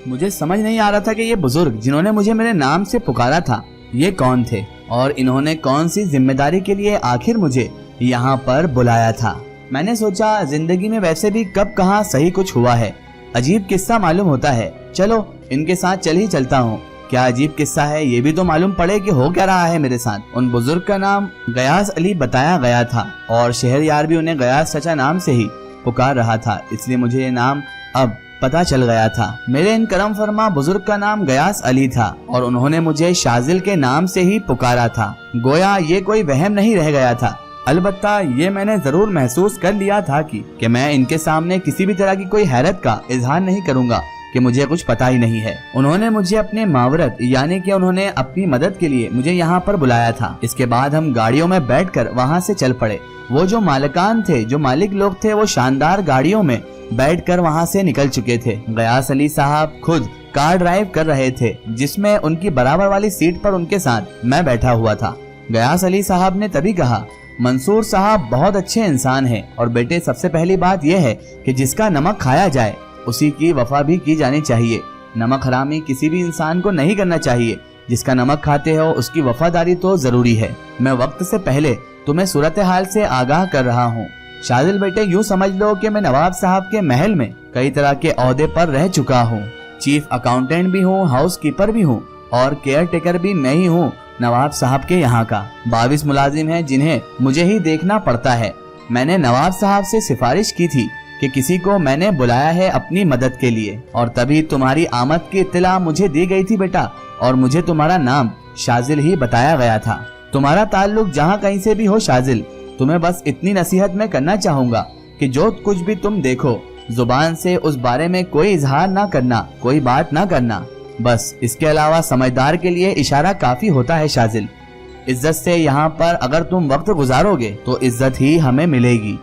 मुझे समझ नहीं आ रहा था कि ये बुजुर्ग जिन्होंने मुझे मेरे नाम से पुकारा था ये कौन थे और इन्होंने कौन सी जिम्मेदारी के लिए आखिर मुझे यहाँ पर बुलाया था। मैंने सोचा जिंदगी में वैसे भी कब कहाँ सही कुछ हुआ है, अजीब किस्सा मालूम होता है, चलो इनके साथ चल ही चलता हूँ। क्या अजीब किस्सा है ये भी तो मालूम पड़े कि हो क्या रहा है मेरे साथ। उन बुजुर्ग का नाम गयास अली बताया गया था और शहरयार भी उन्हें गयास चचा नाम से ही पुकार रहा था, इसलिए मुझे ये नाम अब पता चल गया था। मेरे इन करम फरमा बुजुर्ग का नाम गयास अली था और उन्होंने मुझे शाजिल के नाम से ही पुकारा था। गोया ये कोई वहम नहीं रह गया था, अलबत्ता ये मैंने जरूर महसूस कर लिया था कि मैं इनके सामने किसी भी तरह की कोई हैरत का इजहार नहीं करूंगा कि मुझे कुछ पता ही नहीं है। उन्होंने मुझे अपने मावरत यानी कि उन्होंने अपनी मदद के लिए मुझे यहाँ पर बुलाया था। इसके बाद हम गाड़ियों में बैठकर वहाँ से चल पड़े। वो जो मालिकान थे, जो मालिक लोग थे, वो शानदार गाड़ियों में बैठकर वहाँ से निकल चुके थे। गयास अली साहब खुद कार ड्राइव कर रहे थे जिसमें उनकी बराबर वाली सीट पर उनके साथ मैं बैठा हुआ था। गयास अली साहब ने तभी कहा, मंसूर साहब बहुत अच्छे इंसान हैं और बेटे सबसे पहली बात यह है कि जिसका नमक खाया जाए उसी की वफा भी की जानी चाहिए। नमक हरामी किसी भी इंसान को नहीं करना चाहिए। जिसका नमक खाते हो उसकी वफादारी तो जरूरी है। मैं वक्त से पहले तुम्हें सूरत हाल से आगाह कर रहा हूँ। शाजिल बेटे यूँ समझ लो कि मैं नवाब साहब के महल में कई तरह के ओहदे पर रह चुका हूँ। चीफ अकाउंटेंट भी हूँ, हाउस कीपर भी हूँ और केयर टेकर भी मैं ही हूँ नवाब साहब के यहाँ का। 22 मुलाजिम हैं जिन्हें मुझे ही देखना पड़ता है। मैंने नवाब साहब से सिफारिश की थी कि किसी को मैंने बुलाया है अपनी मदद के लिए और तभी तुम्हारी आमद की इत्तला मुझे दी गई थी बेटा और मुझे तुम्हारा नाम शाजिल ही बताया गया था। तुम्हारा ताल्लुक जहाँ कहीं से भी हो शाजिल, तुम्हें बस इतनी नसीहत मैं करना चाहूँगा कि जो कुछ भी तुम देखो जुबान से उस बारे में कोई इजहार ना करना, कोई बात ना करना। बस इसके अलावा समझदार के लिए इशारा काफी होता है शाजिल। इज्जत से यहाँ पर अगर तुम वक्त गुजारोगे तो इज्जत ही हमें मिलेगी।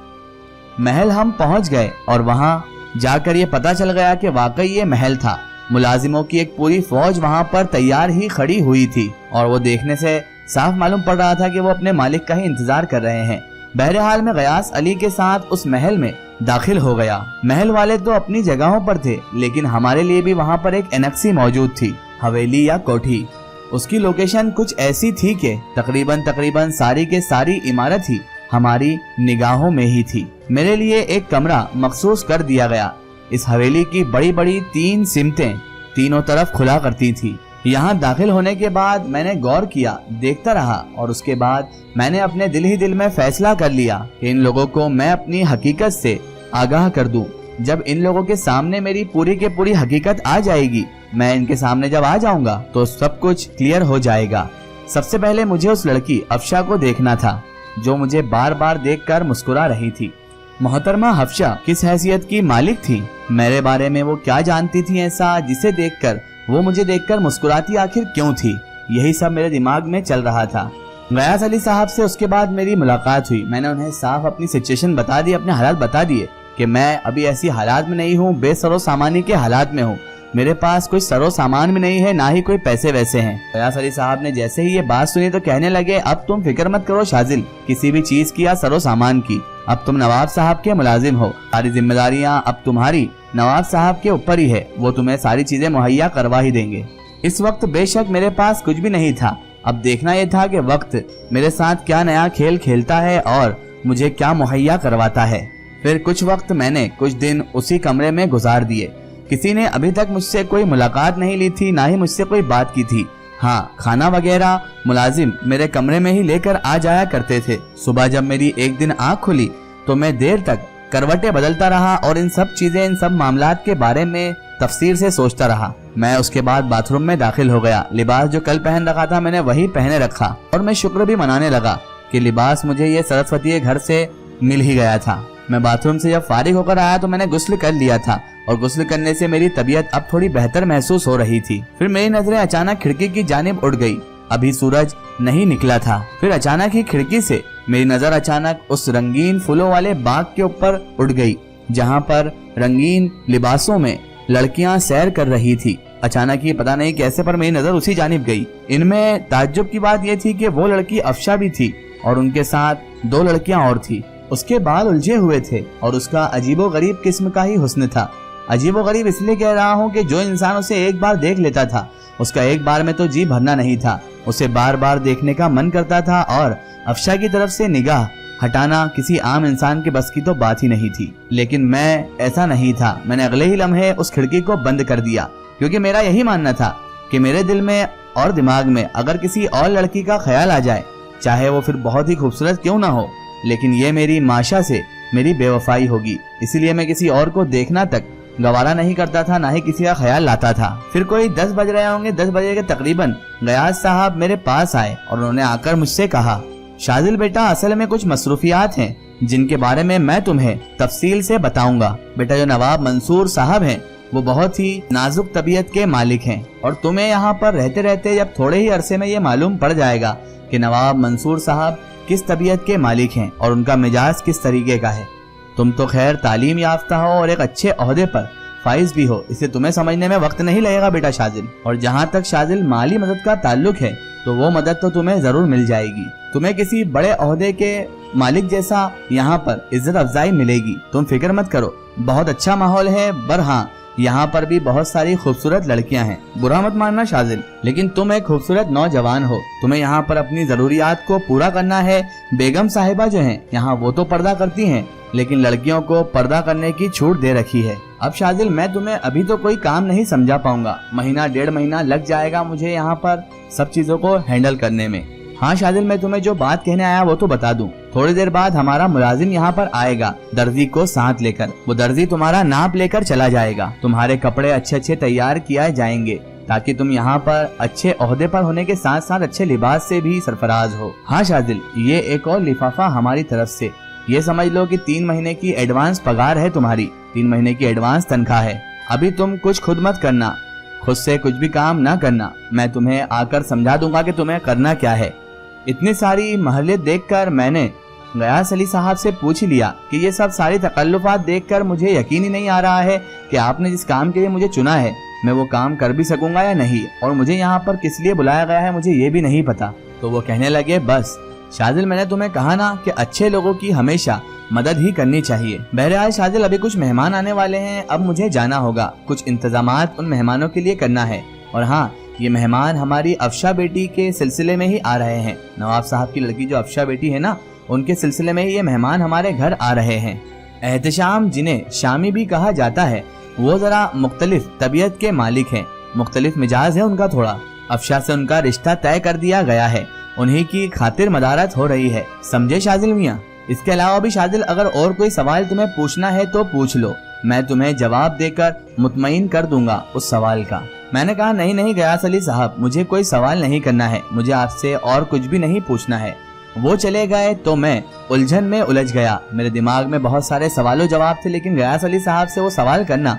महल हम पहुंच गए और वहां जाकर ये पता चल गया कि वाकई ये महल था। मुलाजिमों की एक पूरी फौज वहां पर तैयार ही खड़ी हुई थी और वो देखने से साफ मालूम पड़ रहा था कि वो अपने मालिक का ही इंतजार कर रहे हैं। बहरहाल मैं गयास अली के साथ उस महल में दाखिल हो गया। महल वाले तो अपनी जगहों पर थे लेकिन हमारे लिए भी वहां पर एक एनेक्सी मौजूद थी, हवेली या कोठी। उसकी लोकेशन कुछ ऐसी थी कि तकरीबन सारी के सारी इमारत ही हमारी निगाहों में ही थी। मेरे लिए एक कमरा मखसूस कर दिया गया। इस हवेली की बड़ी बड़ी 3 सिमतें तीनों तरफ खुला करती थी। यहाँ दाखिल होने के बाद मैंने गौर किया, देखता रहा और उसके बाद मैंने अपने दिल ही दिल में फैसला कर लिया कि इन लोगों को मैं अपनी हकीकत से आगाह कर दूं। जब इन लोगों के सामने मेरी पूरी के पूरी हकीकत आ जाएगी, मैं इनके सामने जब आ जाऊंगा तो सब कुछ क्लियर हो जाएगा। सबसे पहले मुझे उस लड़की अफशा को देखना था जो मुझे बार बार देखकर मुस्कुरा रही थी। मोहतरमा हफ्शा किस हैसियत की मालिक थी, मेरे बारे में वो क्या जानती थी ऐसा जिसे देखकर वो मुझे देखकर मुस्कुराती आखिर क्यों थी, यही सब मेरे दिमाग में चल रहा था। गयास अली साहब से उसके बाद मेरी मुलाकात हुई। मैंने उन्हें साफ अपनी सिचुएशन बता दी, अपने हालात बता दिए कि मैं अभी ऐसी हालात में नहीं हूँ, बेसरो सामानी के हालात में हूँ। मेरे पास कोई सरो सामान भी नहीं है, ना ही कोई पैसे वैसे हैं। गयास अली साहब ने जैसे ही ये बात सुनी तो कहने लगे, अब तुम फिक्र मत करो शाजिल किसी भी चीज की या सरो सामान की। अब तुम नवाब साहब के मुलाजिम हो, सारी जिम्मेदारियां अब तुम्हारी नवाब साहब के ऊपर ही है, वो तुम्हें सारी चीजें मुहैया करवा ही देंगे। इस वक्त बेशक मेरे पास कुछ भी नहीं था, अब देखना यह था कि वक्त मेरे साथ क्या नया खेल खेलता है और मुझे क्या मुहैया करवाता है। फिर कुछ वक्त मैंने कुछ दिन उसी कमरे में गुजार दिए। किसी ने अभी तक मुझसे कोई मुलाकात नहीं ली थी, ना ही मुझसे कोई बात की थी। हाँ, खाना वगैरह मुलाजिम मेरे कमरे में ही लेकर आ जाया करते थे। सुबह जब मेरी एक दिन आँख खुली तो मैं देर तक करवटें बदलता रहा और इन सब मामलात के बारे में तफसीर से सोचता रहा। मैं उसके बाद बाथरूम में दाखिल हो गया। लिबास जो कल पहन रखा था मैंने वही पहने रखा और मैं शुक्र भी मनाने लगा कि लिबास मुझे ये सरस्वती घर से मिल ही गया था। मैं बाथरूम से जब फारिग होकर आया तो मैंने गुस्ल कर लिया था और गुस्ल करने से मेरी तबीयत अब थोड़ी बेहतर महसूस हो रही थी। फिर मेरी नजरें अचानक खिड़की की जानिब उड़ गई। अभी सूरज नहीं निकला था। फिर अचानक ही खिड़की से मेरी नजर अचानक उस रंगीन फूलों वाले बाग के ऊपर उड़ गई जहाँ पर रंगीन लिबासों में लड़कियां सैर कर रही थी। अचानक ही पता नहीं कैसे पर मेरी नजर उसी जानिब गई। इनमें ताज्जुब की बात यह थी कि वो लड़की अफशा भी थी और उनके साथ 2 लड़कियां और थी। उसके बाल उलझे हुए थे और उसका अजीबो गरीब किस्म का ही हुस्न था। अजीब व गरीब इसलिए कह रहा हूँ कि जो इंसान उसे एक बार देख लेता था उसका एक बार में तो जी भरना नहीं था, उसे बार बार देखने का मन करता था और अफशा की तरफ से निगाह हटाना किसी आम इंसान के बस की तो बात ही नहीं थी। लेकिन मैं ऐसा नहीं था। मैंने अगले ही लम्हे उस खिड़की को बंद कर दिया, क्योंकि मेरा यही मानना था कि मेरे दिल में और दिमाग में अगर किसी और लड़की का ख्याल आ जाए, चाहे वो फिर बहुत ही खूबसूरत क्यों ना हो, लेकिन ये मेरी माशा से मेरी बेवफाई होगी। इसीलिए मैं किसी और को देखना तक गवारा नहीं करता था, ना ही किसी का ख्याल लाता था। फिर कोई 10 बज रहे होंगे, 10 बजे के तकरीबन गयास साहब मेरे पास आए और उन्होंने आकर मुझसे कहा, शाजिल बेटा, असल में कुछ मसरूफियात हैं जिनके बारे में मैं तुम्हें तफसील से बताऊंगा। बेटा, जो नवाब मंसूर साहब हैं वो बहुत ही नाजुक तबीयत के मालिक हैं और तुम्हें यहाँ पर रहते रहते जब थोड़े ही अरसे में ये मालूम पड़ जाएगा कि नवाब मंसूर साहब किस तबीयत के मालिक हैं और उनका मिजाज किस तरीके का है। तुम तो खैर तालीम याफ्ता हो और एक अच्छे ओहदे पर फाइज भी हो, इसे तुम्हें समझने में वक्त नहीं लगेगा बेटा शाजिल। और जहाँ तक शाजिल माली मदद का ताल्लुक है तो वो मदद तो तुम्हें जरूर मिल जाएगी। तुम्हें किसी बड़े ओहदे के मालिक जैसा यहाँ पर इज्जत अफजाई मिलेगी, तुम फिक्र मत करो। बहुत अच्छा माहौल है, पर हाँ यहाँ पर भी बहुत सारी खूबसूरत लड़कियां हैं। बुरा मत मानना शाजिल, लेकिन तुम एक खूबसूरत नौजवान हो, तुम्हें यहाँ पर अपनी जरूरियात को पूरा करना है। बेगम साहिबा जो हैं यहाँ वो तो पर्दा करती हैं, लेकिन लड़कियों को पर्दा करने की छूट दे रखी है। अब शाजिल, मैं तुम्हें अभी तो कोई काम नहीं समझा पाऊंगा, महीना 1.5 महीना लग जाएगा मुझे यहाँ पर सब चीजों को हैंडल करने में। हाँ शाजिल, मैं तुम्हें जो बात कहने आया वो तो बता दूं। थोड़ी देर बाद हमारा मुलाजिम यहाँ पर आएगा दर्जी को साथ लेकर। वो दर्जी तुम्हारा नाप लेकर चला जाएगा, तुम्हारे कपड़े अच्छे अच्छे तैयार किए जाएंगे ताकि तुम यहाँ पर अच्छे ओहदे पर होने के साथ साथ अच्छे लिबास से भी सरफराज हो। हाँ शाजिल, ये एक और लिफाफा हमारी तरफ से, ये समझ लो कि 3 महीने की एडवांस पगार है तुम्हारी, 3 महीने की एडवांस तनख्वाह है। अभी तुम कुछ खुद मत करना, खुद से कुछ भी काम ना करना, मैं तुम्हें आकर समझा दूंगा कि तुम्हें करना क्या है। इतनी सारी महलियत देखकर मैंने गयास अली साहब से पूछ लिया कि ये सब सारी तकल्लुफात देखकर मुझे यकीन ही नहीं आ रहा है कि आपने जिस काम के लिए मुझे चुना है मैं वो काम कर भी सकूंगा या नहीं, और मुझे यहाँ पर किस लिए बुलाया गया है मुझे ये भी नहीं पता। तो वो कहने लगे, बस शाजिल, मैंने तुम्हें कहा ना कि अच्छे लोगों की हमेशा मदद ही करनी चाहिए। बहरहाल शाजिल, अभी कुछ मेहमान आने वाले हैं, अब मुझे जाना होगा, कुछ इंतजामात उन मेहमानों के लिए करना है। और हाँ, ये मेहमान हमारी अफशा बेटी के सिलसिले में ही आ रहे हैं। नवाब साहब की लड़की जो अफशा बेटी है ना, उनके सिलसिले में ही ये मेहमान हमारे घर आ रहे हैं। एहतशाम, जिन्हें शामी भी कहा जाता है, वो जरा मुख्तलिफ तबीयत के मालिक हैं, मुख्तलिफ मिजाज है उनका थोड़ा। अफशा से उनका रिश्ता तय कर दिया गया है, उन्हीं की खातिर मदारत हो रही है, समझे शाजिल मियाँ। इसके अलावा भी शाजिल, अगर और कोई सवाल तुम्हें पूछना है तो पूछ लो, मैं तुम्हें जवाब देकर मुतमईन कर दूंगा उस सवाल का। मैंने कहा, नहीं नहीं गयास अली साहब, मुझे कोई सवाल नहीं करना है, मुझे आपसे और कुछ भी नहीं पूछना है। वो चले गए तो मैं उलझन में उलझ गया। मेरे दिमाग में बहुत सारे सवालों जवाब थे, लेकिन गयास अली साहब से वो सवाल करना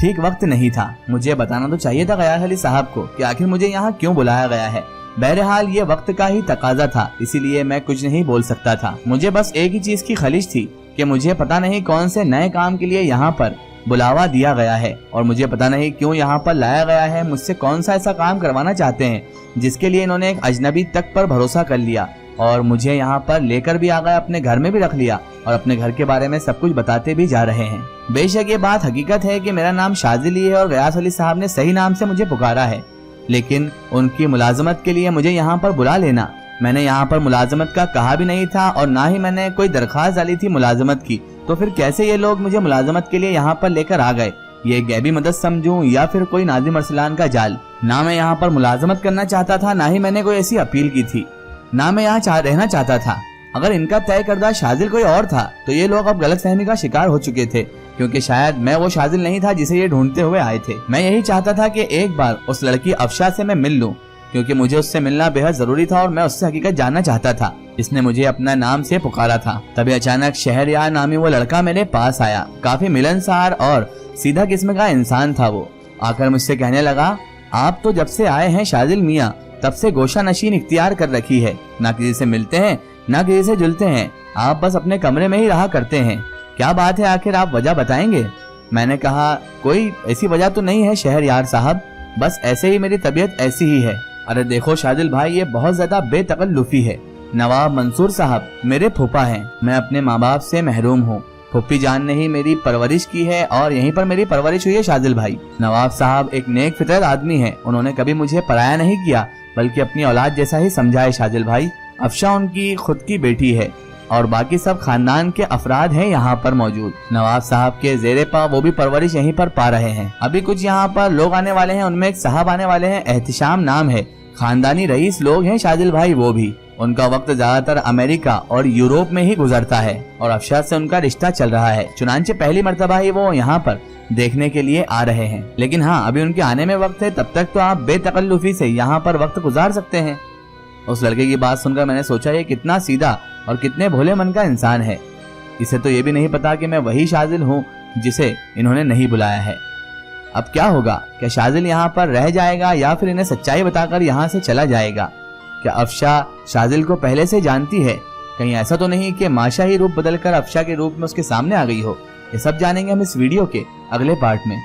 ठीक वक्त नहीं था। मुझे बताना तो चाहिए था गयास अली साहब को कि आखिर मुझे यहाँ क्यों बुलाया गया है। बहरहाल ये वक्त का ही तकाजा था, इसीलिए मैं कुछ नहीं बोल सकता था। मुझे बस एक ही चीज की खलिश थी कि मुझे पता नहीं कौन से नए काम के लिए यहाँ पर बुलावा दिया गया है और मुझे पता नहीं क्यों यहाँ पर लाया गया है। मुझसे कौन सा ऐसा काम करवाना चाहते हैं जिसके लिए इन्होंने एक अजनबी तक पर भरोसा कर लिया और मुझे यहाँ पर लेकर भी आ गए, अपने घर में भी रख लिया और अपने घर के बारे में सब कुछ बताते भी जा रहे हैं। बेशक ये बात हकीकत है कि मेरा नाम शाजिल ही है और गयास अली साहब ने सही नाम से मुझे पुकारा है, लेकिन उनकी मुलाजमत के लिए मुझे यहाँ पर बुला लेना, मैंने यहाँ पर मुलाजमत का कहा भी नहीं था और ना ही मैंने कोई दरख्वास्त डाली थी मुलाजमत की, तो फिर कैसे ये लोग मुझे मुलाजमत के लिए यहाँ पर लेकर आ गए। ये गैबी मदद समझूं या फिर कोई नाजिम अरसलान का जाल। ना मैं यहाँ पर मुलाजमत करना चाहता था, ना ही मैंने कोई ऐसी अपील की थी, ना मैं यहाँ रहना चाहता था। अगर इनका तय करदा शाजिल कोई और था तो ये लोग अब गलतफहमी का शिकार हो चुके थे, क्योंकि शायद मैं वो शाजिल नहीं था जिसे ये ढूंढते हुए आए थे। मैं यही चाहता था कि एक बार उस लड़की अफशा से मैं मिल लूं, क्योंकि मुझे उससे मिलना बेहद जरूरी था और मैं उससे हकीकत जानना चाहता था। इसने मुझे अपना नाम से पुकारा था। तभी अचानक शहरयार नामी वो लड़का मेरे पास आया। काफी मिलनसार और सीधा किस्म का इंसान था। वो आकर मुझसे कहने लगा, आप तो जब से आए हैं शाजिल मियाँ, तब से गोशा नशीन इख्तियार कर रखी है, ना किसी से मिलते हैं ना किसी से जुलते हैं, आप बस अपने कमरे में ही रहा करते हैं। क्या बात है, आखिर आप वजह बताएंगे? मैंने कहा, कोई ऐसी वजह तो नहीं है शहरयार साहब, बस ऐसे ही मेरी तबीयत ऐसी ही है। अरे देखो शाजिल भाई, ये बहुत ज्यादा बेतकल्लुफी है। नवाब मंसूर साहब मेरे फूफा हैं, मैं अपने माँ बाप से महरूम हूँ, फुप्पी जान ने ही मेरी परवरिश की है और यहीं पर मेरी परवरिश हुई है शाजिल भाई। नवाब साहब एक नेक फितरत आदमी हैं, उन्होंने कभी मुझे पराया नहीं किया बल्कि अपनी औलाद जैसा ही समझा है शाजिल भाई। अफशा उनकी खुद की बेटी है और बाकी सब खानदान के अफराद हैं यहाँ पर मौजूद। नवाब साहब के जेरे पा वो भी परवरिश यहीं पर पा रहे हैं। अभी कुछ यहाँ पर लोग आने वाले हैं, उनमें एक साहब आने वाले हैं, एहतिशाम नाम है, खानदानी रईस लोग हैं शाजिल भाई। वो भी उनका वक्त ज्यादातर अमेरिका और यूरोप में ही गुजरता है और अफशा से उनका रिश्ता चल रहा है। चुनांचे पहली मर्तबा ही वो यहाँ पर देखने के लिए आ रहे हैं। लेकिन हाँ, अभी उनके आने में वक्त है, तब तक तो आप बेतकल्लुफी से यहाँ पर वक्त गुजार सकते हैं। उस लड़के की बात सुनकर मैंने सोचा ये कितना सीधा और कितने भोले मन का इंसान है। इसे तो ये भी नहीं पता कि मैं वही शाजिल हूँ जिसे इन्होंने नहीं बुलाया है। अब क्या होगा? क्या शाजिल यहाँ पर रह जाएगा या फिर इन्हें सच्चाई बताकर यहाँ से चला जाएगा? क्या अफशा शाजिल को पहले से जानती है? कहीं ऐसा तो नहीं कि माशा ही रूप बदलकर अफशा के रूप में उसके सामने आ गई हो? ये सब जानेंगे हम इस वीडियो के अगले पार्ट में।